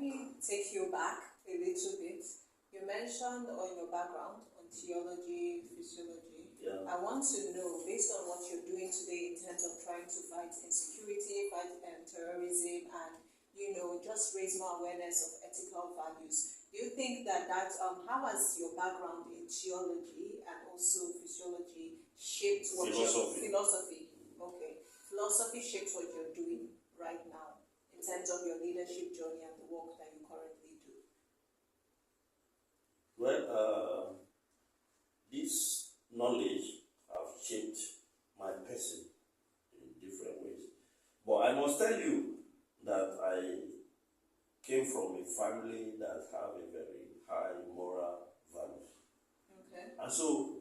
me take you back a little bit. You mentioned on your background on theology, physiology. Yeah. I want to know, based on what you're doing today in terms of trying to fight insecurity, fight terrorism, and just raise more awareness of ethical values. Do you think that how has your background in theology and also physiology shaped what philosophy? Okay, philosophy shapes what you're doing right now in terms of your leadership journey and the work that you currently do. Well, this knowledge have shaped my person in different ways. But I must tell you that I came from a family that have a very high moral value. Okay. And so,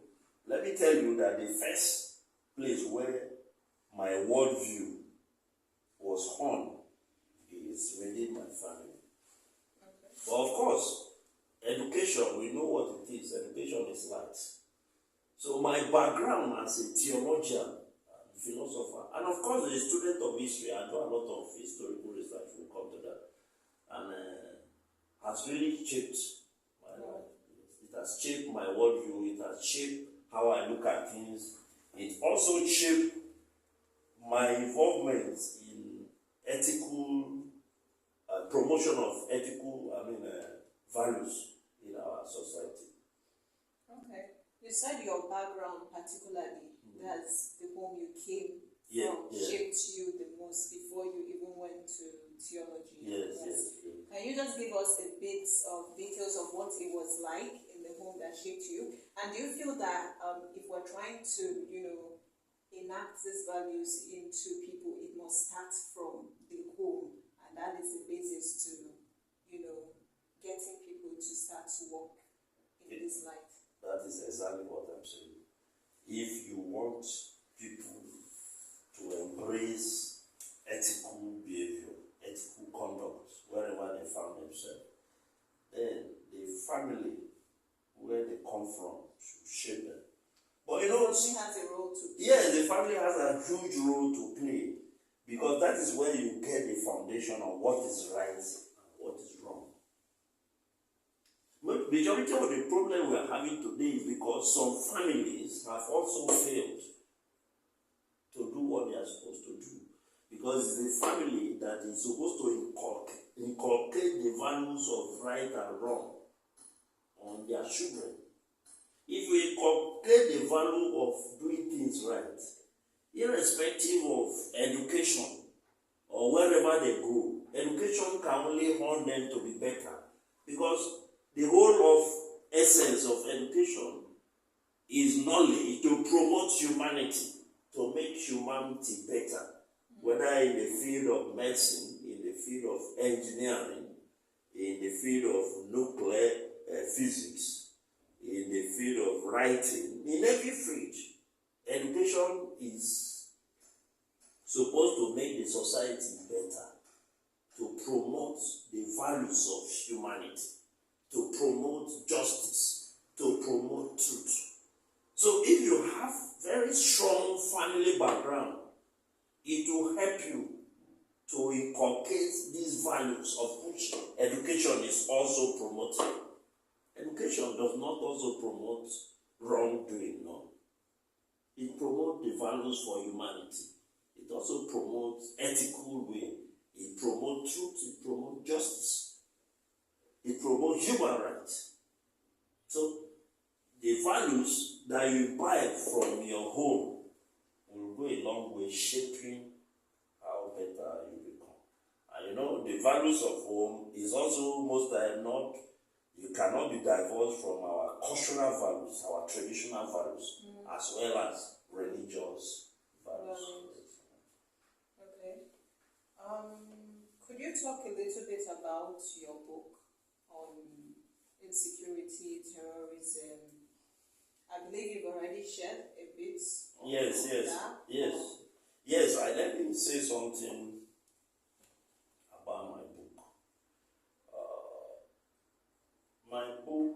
let me tell you that the first place where my worldview was honed is within my family. Okay. But of course, education, we know what it is. Education is light. So my background as a theologian, philosopher, and of course a student of history, I do a lot of historical research, we'll come to that, and has really shaped my life. It has shaped my worldview, it has shaped how I look at things. It also shaped my involvement in ethical, promotion of ethical, values in our society. Okay. You said your background particularly, that's the home you came from, shaped you the most before you even went to theology. Yes. Can you just give us a bit of details of what it was like in the home that shaped you? And do you feel that if we're trying to, enact these values into people, it must start from the home, and that is the basis to, getting people to start to walk in this light? That is exactly what I'm saying. If you want people to embrace ethical behavior, ethical conduct, wherever they found themselves, then the family where they come from should shape them. But the family has a role to play. Yes, the family has a huge role to play, because that is where you get the foundation of what is right and what is wrong. Majority of the problem we are having today is because some families have also failed to do what they are supposed to do. Because it's the family that is supposed to inculcate the values of right and wrong on their children. If we inculcate the value of doing things right, irrespective of education or wherever they go, education can only hone them to be better. Because the whole of essence of education is knowledge to promote humanity, to make humanity better, whether in the field of medicine, in the field of engineering, in the field of nuclear physics, in the field of writing, in every field. Education is supposed to make the society better, to promote the values of humanity, to promote justice, to promote truth. So if you have very strong family background, it will help you to inculcate these values of which education is also promoting. Education does not also promote wrongdoing, no. It promotes the values for humanity. It also promotes ethical way. It promotes truth, it promotes justice. It promotes human rights. So, the values that you imbibe from your home will go a long way shaping how better you become. And the values of home is also most time not, you cannot be divorced from our cultural values, our traditional values, as well as religious values. Okay. Could you talk a little bit about your book on insecurity, terrorism? I believe you've already shared a bit on that. Yes, let me say something about my book. My book,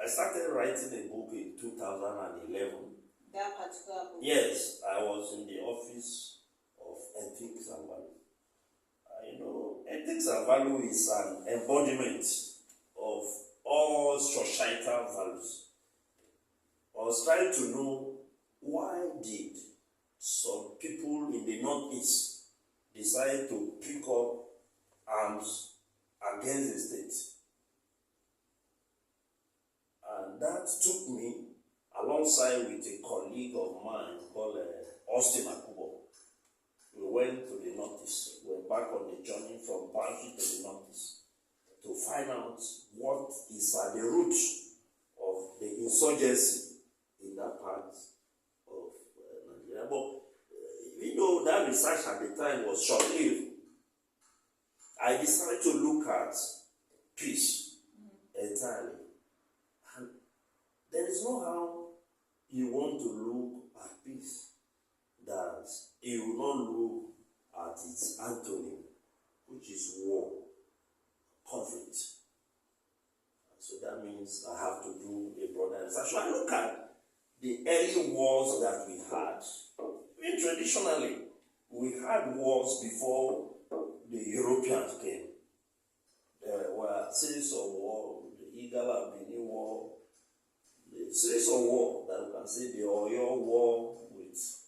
I started writing a book in 2011. That particular book? Yes, I was in the office of ethics and value. Ethics ethics and value is an embodiment of all societal values. I was trying to know, why did some people in the Northeast decide to pick up arms against the state? And that took me alongside with a colleague of mine called Austin Akubo. We went to the Northeast. We were back on the journey from Banfi to the Northeast to find out what is at the root of the insurgency in that part of Nigeria. But even though that research at the time was short-lived, I decided to look at peace entirely. And there is no how you want to look at peace that you will not look at its antonym, which is war, conflict. So that means I have to do a broader research. So I look at the early wars that we had. I mean, traditionally, we had wars before the Europeans came. There were a series of wars, the Igala-Bini War, the series of war that we can say the Oyo War with,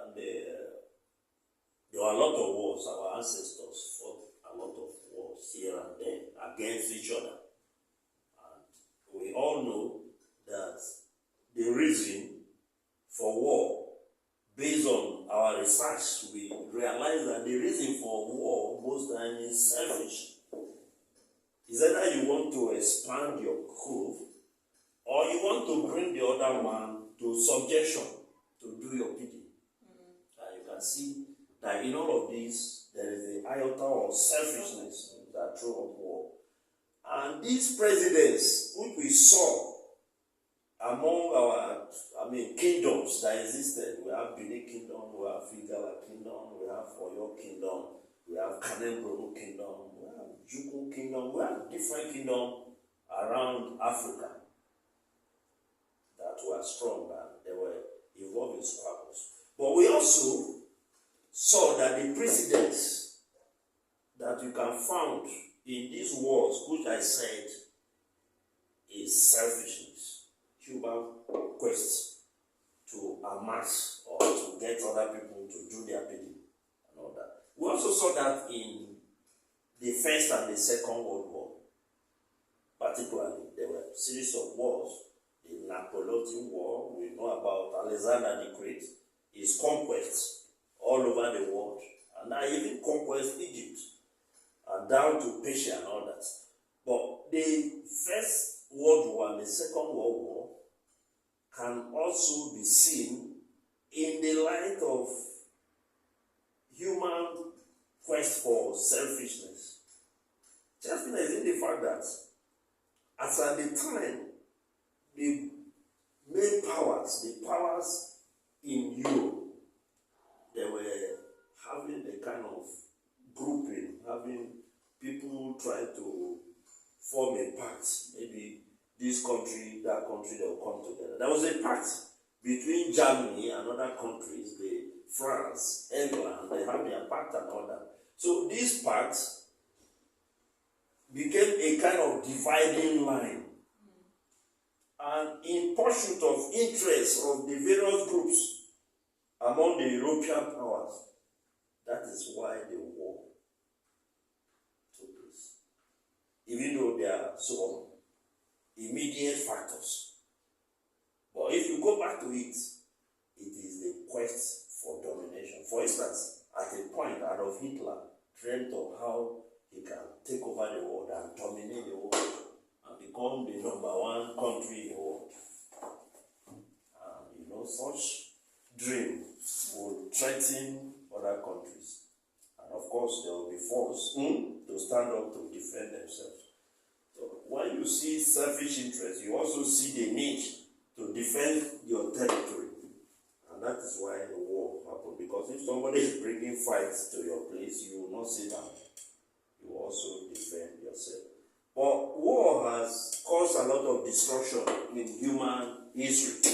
and there were a lot of wars. Our ancestors fought a lot of wars here and there against each other. And we all know that the reason for war, based on our research, we realize that the reason for war most times is selfish. It's either you want to expand your cove, or you want to bring the other man to subjection to do your bidding. And you can see that in all of this, there is the iota of selfishness that throw up war. And these presidents, which we saw among our, kingdoms that existed, we have Benin Kingdom, we have Igala Kingdom, we have Oyo Kingdom, we have Kanem Kingdom, we have Juku Kingdom, we have different kingdoms around Africa that were strong and they were involved in squabbles. But we also saw that the precedents that you can find in these wars, which I said is selfishness, human quest to amass or to get other people to do their bidding and all that. We also saw that in the First and the Second World War. Particularly, there were a series of wars. The Napoleonic War, we know about Alexander the Great, his conquests all over the world, and now even conquest Egypt, and down to Persia and all that. But the First World War and the Second World War can also be seen in the light of human quest for selfishness. Selfishness in the fact that as at the time, the main powers, the powers in Europe, they were having a kind of grouping, having people try to form a pact. Maybe this country, that country, they will come together. There was a pact between Germany and other countries, France, England, they have their pact and all that. So this pact became a kind of dividing line. And in pursuit of interests of the various groups among the European powers, that is why the war took place. Even though there are some immediate factors. But if you go back to it, it is the quest for domination. For instance, at a point, Adolf Hitler dreamt of how he can take over the world and dominate the world and become the #1 country in the world. Such dream will threaten other countries. And of course, they will be forced to stand up to defend themselves. So when you see selfish interest, you also see the need to defend your territory. And that is why the war happened. Because if somebody is bringing fights to your place, you will not sit down. You will also defend yourself. But war has caused a lot of destruction in human history.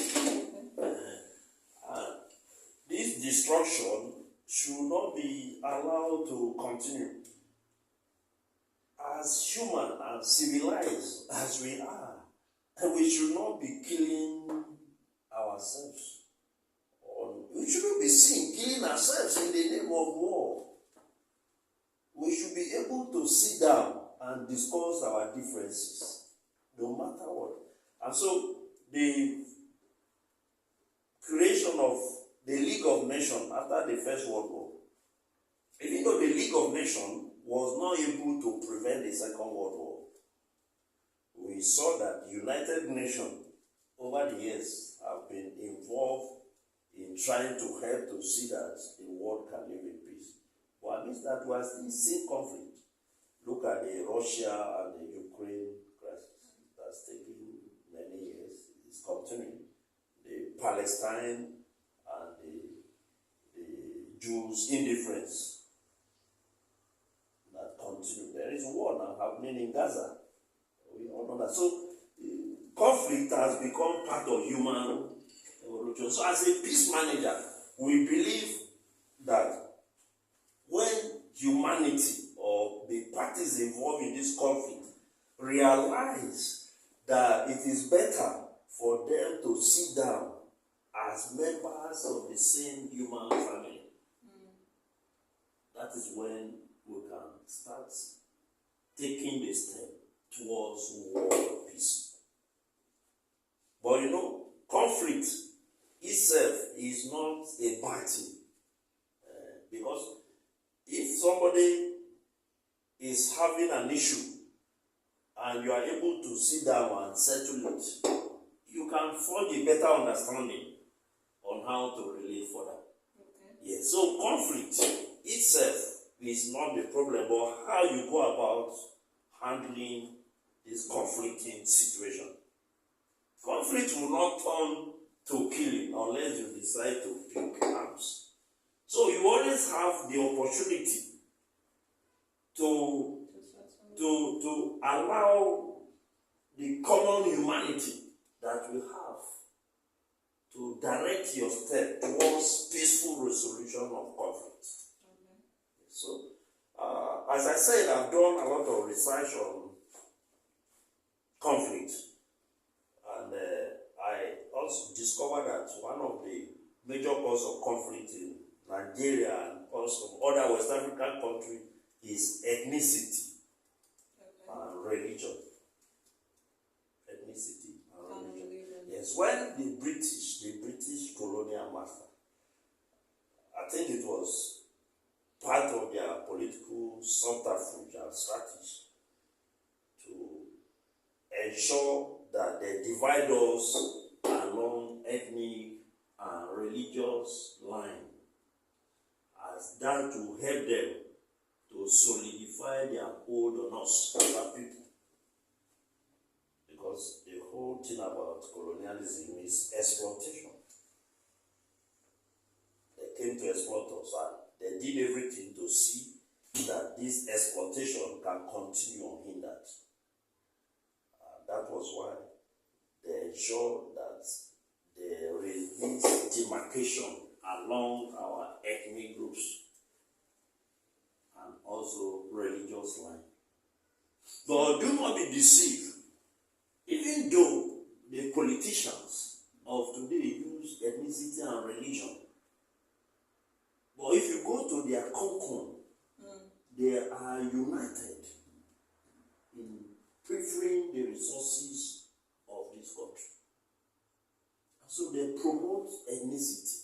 This destruction should not be allowed to continue. As human and civilized as we are, and we should not be killing ourselves. We shouldn't be seen killing ourselves in the name of war. We should be able to sit down and discuss our differences, no matter what. And so, the creation of the League of Nations after the First World War, even though the League of Nations was not able to prevent the Second World War, we saw that the United Nations over the years have been involved in trying to help to see that the world can live in peace. But amidst that, we are still seeing conflict. Look at the Russia and the Ukraine crisis. That's taken many years. It's continuing. The Palestine and the Jews' indifference that continue. There is war now happening in Gaza. We all know that. So, conflict has become part of human evolution. So, as a peace manager, we believe that when humanity or the parties involved in this conflict realize that it is better for them to sit down as members of the same human family, that is when we can start taking the step towards world peace. But conflict itself is not a bad thing. Because if somebody is having an issue and you are able to sit down and settle it, you can forge a better understanding on how to relate further. Okay. Yes. So conflict itself is not the problem, but how you go about handling this conflicting situation. Conflict will not turn to killing unless you decide to pick arms. So you always have the opportunity to allow the common humanity that we have to direct your step towards peaceful resolution of conflict. Okay. So, as I said, I've done a lot of research on conflict, and I also discovered that one of the major causes of conflict in Nigeria and also other West African countries is ethnicity. Okay. And religion. Ethnicity and religion. Yes, when the British colonial master, I think it was part of their political subterfuge and strategy to ensure that they divide us along ethnic and religious line, as that to help them to solidify their hold on us as a people. Because the whole thing about colonialism is exploitation. They came to exploit us, and they did everything to see that this exploitation can continue unhindered. That was why they ensured that there is this demarcation along our ethnic groups and also religious line. But do not be deceived. Even though the politicians of today use ethnicity and religion, but if you go to their concon, they are united in preferring the resources of this country. So they promote ethnicity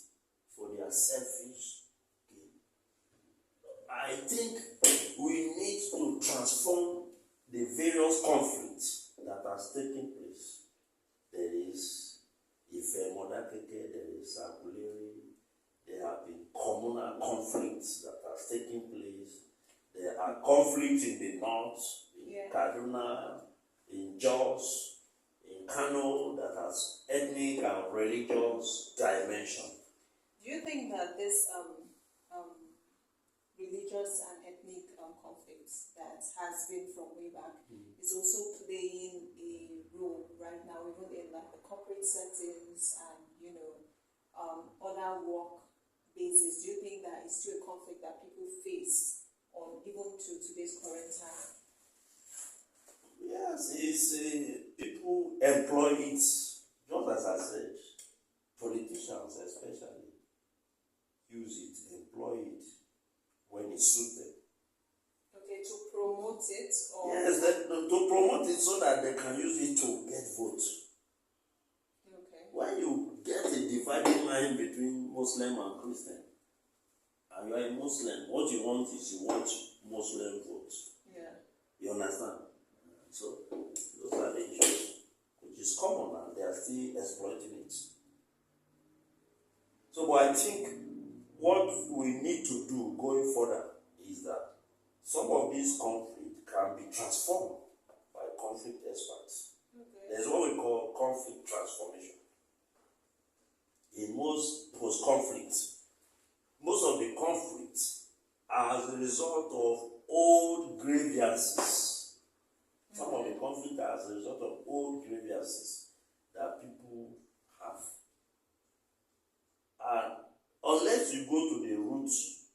for their selfish gain. I think we need to transform the various conflicts that are taking place. There is Ife Modakeke, there is Aguleri, there have been communal conflicts that are taking place. There are conflicts in the north, in Kaduna, in Jos, in Kano, that has ethnic and religious dimension. Do you think that this religious and ethnic conflicts that has been from way back is also playing a role right now, even in like the corporate settings and other work bases? Do you think that is still a conflict that people face on even to today's current time? Yes, it's people employ it, just as I said, politicians especially use it, employ it when it suits them. Okay, to promote it or Yes, to promote it so that they can use it to get votes. okay. When you get a dividing line between Muslim and Christian, and you are a Muslim, what you want is you want Muslim votes. Yeah. You understand? So those are the issues, which is common, and they are still exploiting it. So, but I think what we need to do going further is that some of these conflict can be transformed by conflict experts. Okay. There's what we call conflict transformation. In most post-conflicts, most of the conflicts are as a result of old grievances. Some of the conflict are as a result of old grievances that people have. And unless you go to the roots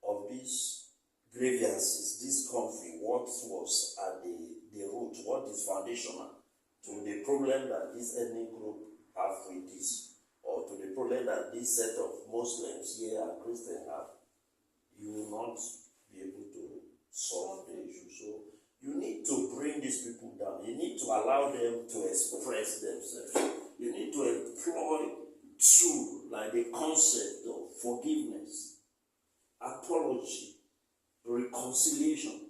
of these grievances, this conflict, what was at the root, what is foundational to the problem that this ethnic group have with this, or to the problem that this set of Muslims here and Christians have, you will not be able to solve the issue. So you need to bring these people down. You need to allow them to express themselves. You need to employ tools like the concept of forgiveness, apology, reconciliation,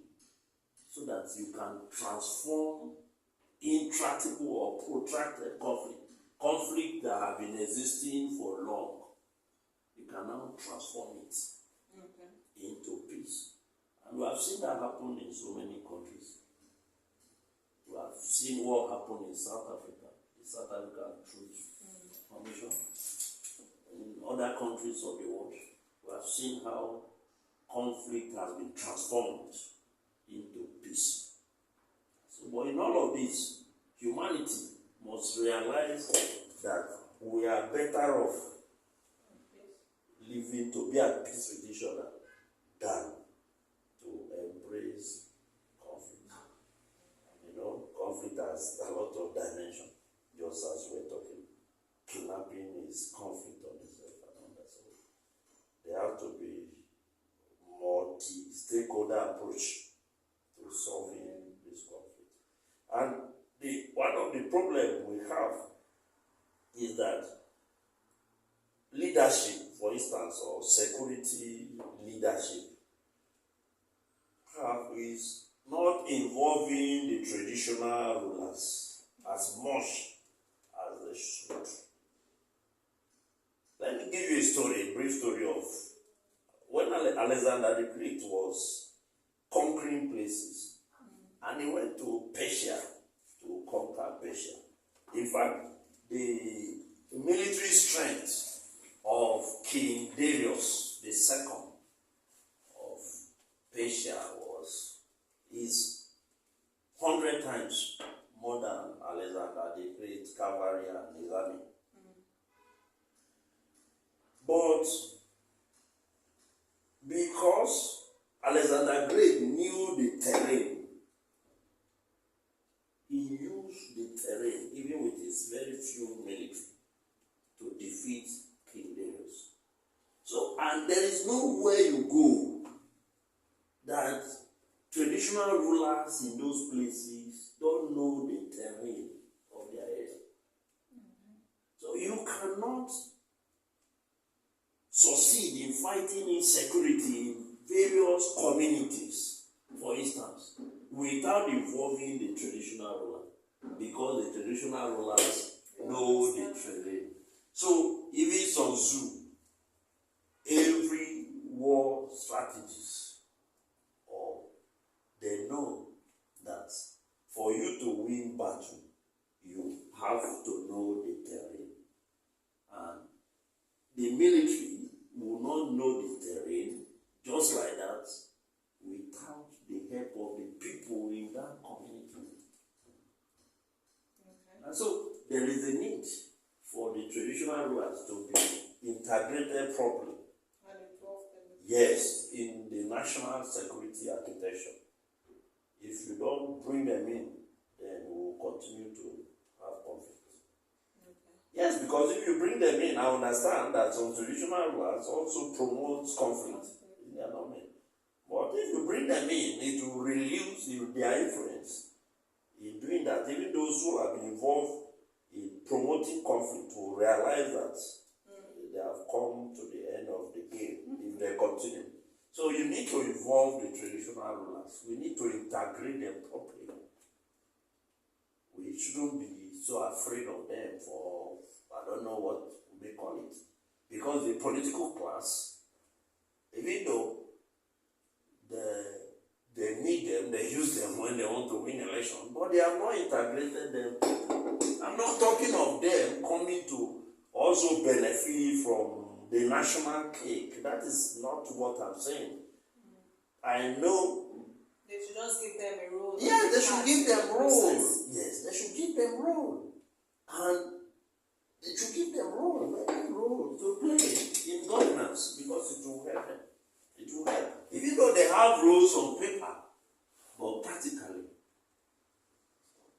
so that you can transform intractable or protracted conflict that have been existing for long. You can now transform it into peace. And we have seen that happen in so many countries. We have seen what happened in South Africa, the South African Truth Commission. In other countries of the world, we have seen how conflict has been transformed into peace. So, but in all of this, humanity must realize that we are better off living to be at peace with each other than to embrace conflict. You know, conflict has a lot of dimension, just as we're talking. Kidnapping is conflict on itself and on that. So there have to be multi-stakeholder approach to solving this conflict. And one of the problems we have is that leadership, for instance, or security leadership, is not involving the traditional rulers as much as they should. Let me give you a brief story of when Alexander the Great was conquering places, and he went to Persia to conquer Persia. In fact, the military strength of King Darius II of Persia is 100 times more than Alexander the Great cavalry and his army. But because Alexander the Great knew the terrain, he used the terrain, even with his very few military, to defeat King Darius. So, and there is nowhere you go that traditional rulers in those places don't know the terrain of their area. So you cannot succeed in fighting insecurity in various communities, for instance, without involving the traditional ruler, because the traditional rulers know the terrain. So even Sun Tzu, every war strategist, or they know that for you to win battle, you have to know the terrain. And the military will not know the terrain just like that without the help of the people in that community. Okay. And so there is a need for the traditional rulers to be integrated properly Yes, in the national security architecture. If you don't bring them in, then we will continue to have conflict. Okay. Yes, because if you bring them in, I understand that some traditional rulers also promote conflict in their domain. But if you bring them in, it will reduce their influence. In doing that, even those who have been involved in promoting conflict will realize that they have come to the end of the game if they continue. So you need to involve the traditional rulers. We need to integrate them properly. We shouldn't be so afraid of them for, I don't know what we may call it. Because the political class, even though they need them, they use them when they want to win election, but they have not integrated them. I'm not talking of them coming to also benefit from the national cake. That is not what I'm saying. I know. They should just give them a role. Yeah, they should give them role. Yes, they should give them role. And they should give them role, very role to play in governance, because it will help them. It will help. Even though they have roles on paper, but practically,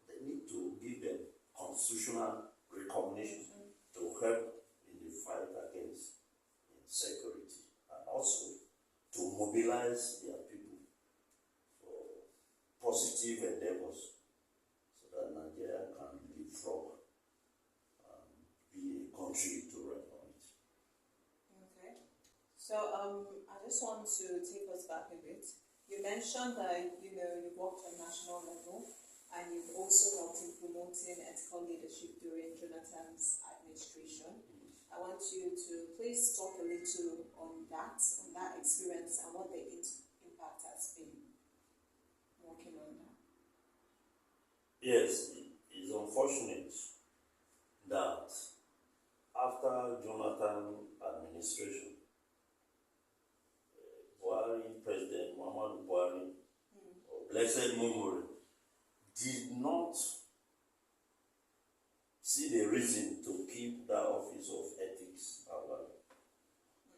they need to give them constitutional recognition to help in the fight against insecurity, and also to mobilize their people for positive endeavors so that Nigeria can leapfrog and be a country to reckon with. Okay. So I just want to take us back a bit. You mentioned that you worked on national level, and you've also helped in promoting ethical leadership during Jonathan's administration. I want you to please talk a little on that experience and what the impact has been working on that. Yes, it's unfortunate that after Jonathan administration, President Muhammadu Buhari, of blessed memory, did not see the reason to keep that office of ethics and value.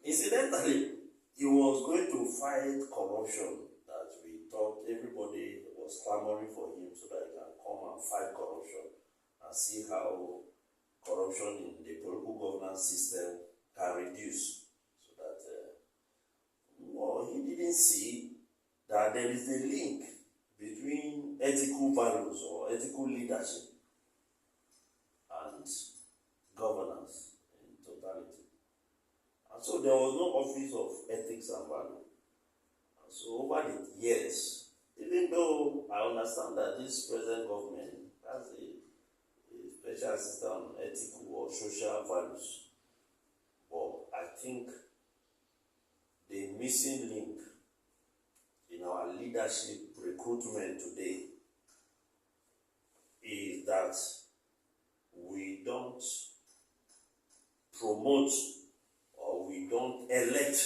Incidentally, he was going to fight corruption that we thought everybody was clamoring for him so that he can come and fight corruption and see how corruption in the political governance system can reduce. He didn't see that there is a link between ethical values or ethical leadership and governance in totality. And so there was no office of ethics and value. And so over the years, even though I understand that this present government has a special system on ethical or social values, but I think the missing link in our leadership recruitment today is that we don't promote or we don't elect,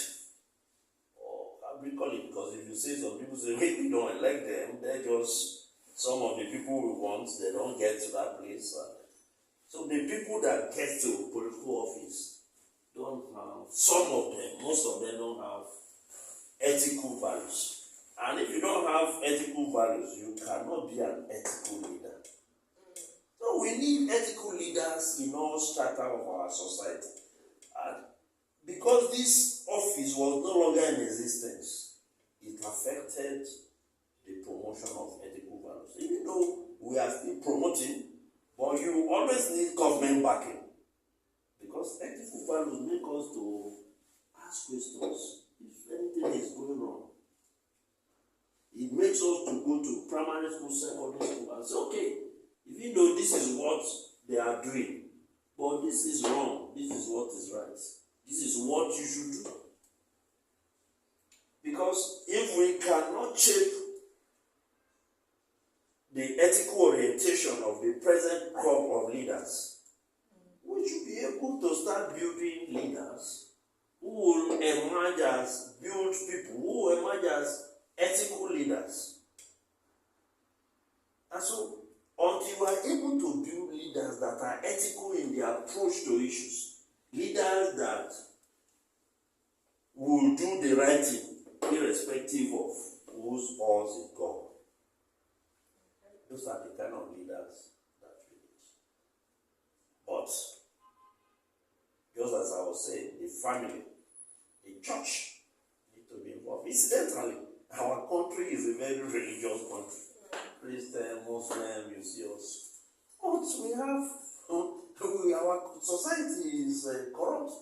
or how do you call it? Because if you say, some people say, hey, we don't elect them, they're just some of the people we want, they don't get to that place. So the people that get to political office don't have, some of them, most of them don't have ethical values. And if you don't have ethical values, you cannot be an ethical leader. So we need ethical leaders in all strata of our society. And because this office was no longer in existence, it affected the promotion of ethical values. Even though we are still promoting, but you always need government backing. Because ethical values make us to ask questions if anything is going wrong. It makes us to go to primary school, secondary school, and say, okay, even though this is what they are doing, but this is wrong, this is what is right, this is what you should do. Because if we cannot shape the ethical orientation of the present crop of leaders, we should be able to start building leaders who will emerge as build people, who will emerge as ethical leaders. And so, until we are able to build leaders that are ethical in their approach to issues, leaders that will do the right thing, irrespective of whose odds it got. Those are the kind of leaders that we need. But, just as I was saying, the family, the church need to be involved. Incidentally, our country is a very religious country. Christian, Muslim, you see us. But we have, our society is corrupt.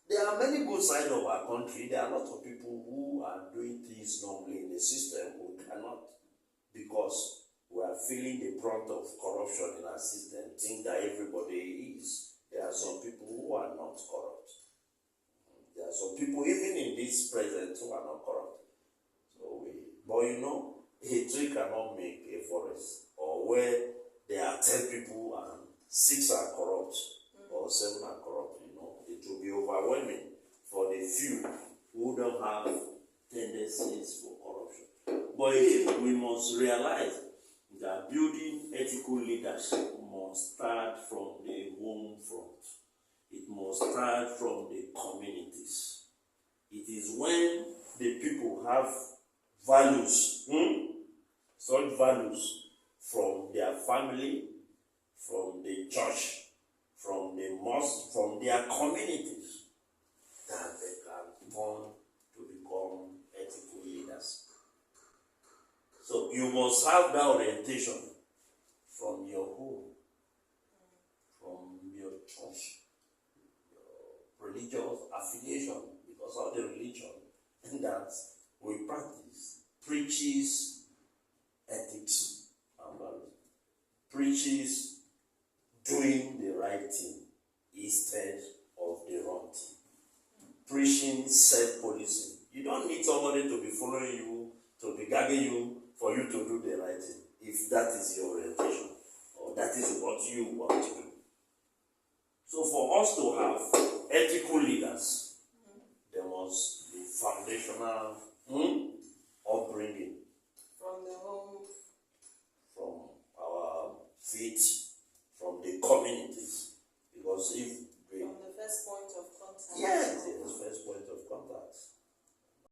There are many good sides of our country. There are a lot of people who are doing things normally in the system who cannot, because we are feeling the brunt of corruption in our system, think that everybody is. There are some people who are not corrupt. There are some people, even in this present, who are not corrupt. But you know, a tree cannot make a forest. Or where there are 10 people and 6 are corrupt, or 7 are corrupt, you know, it will be overwhelming for the few who don't have tendencies for corruption. But we must realize that building ethical leadership must start from the home front. It must start from the communities. It is when the people have values, such values from their family, from the church, from the mosque, from their communities, that they can turn to become ethical leaders. So you must have that orientation from your home, from your church, your religious affiliation, because all the religion that we practice preaches ethics and values, preaches doing the right thing instead of the wrong thing, preaching self-policing. You don't need somebody to be following you, to be gagging you, for you to do the right thing, if that is your orientation, or that is what you want to do. So for us to have ethical leaders, there must be foundational upbringing. From the home. From our faith, from the communities. Because if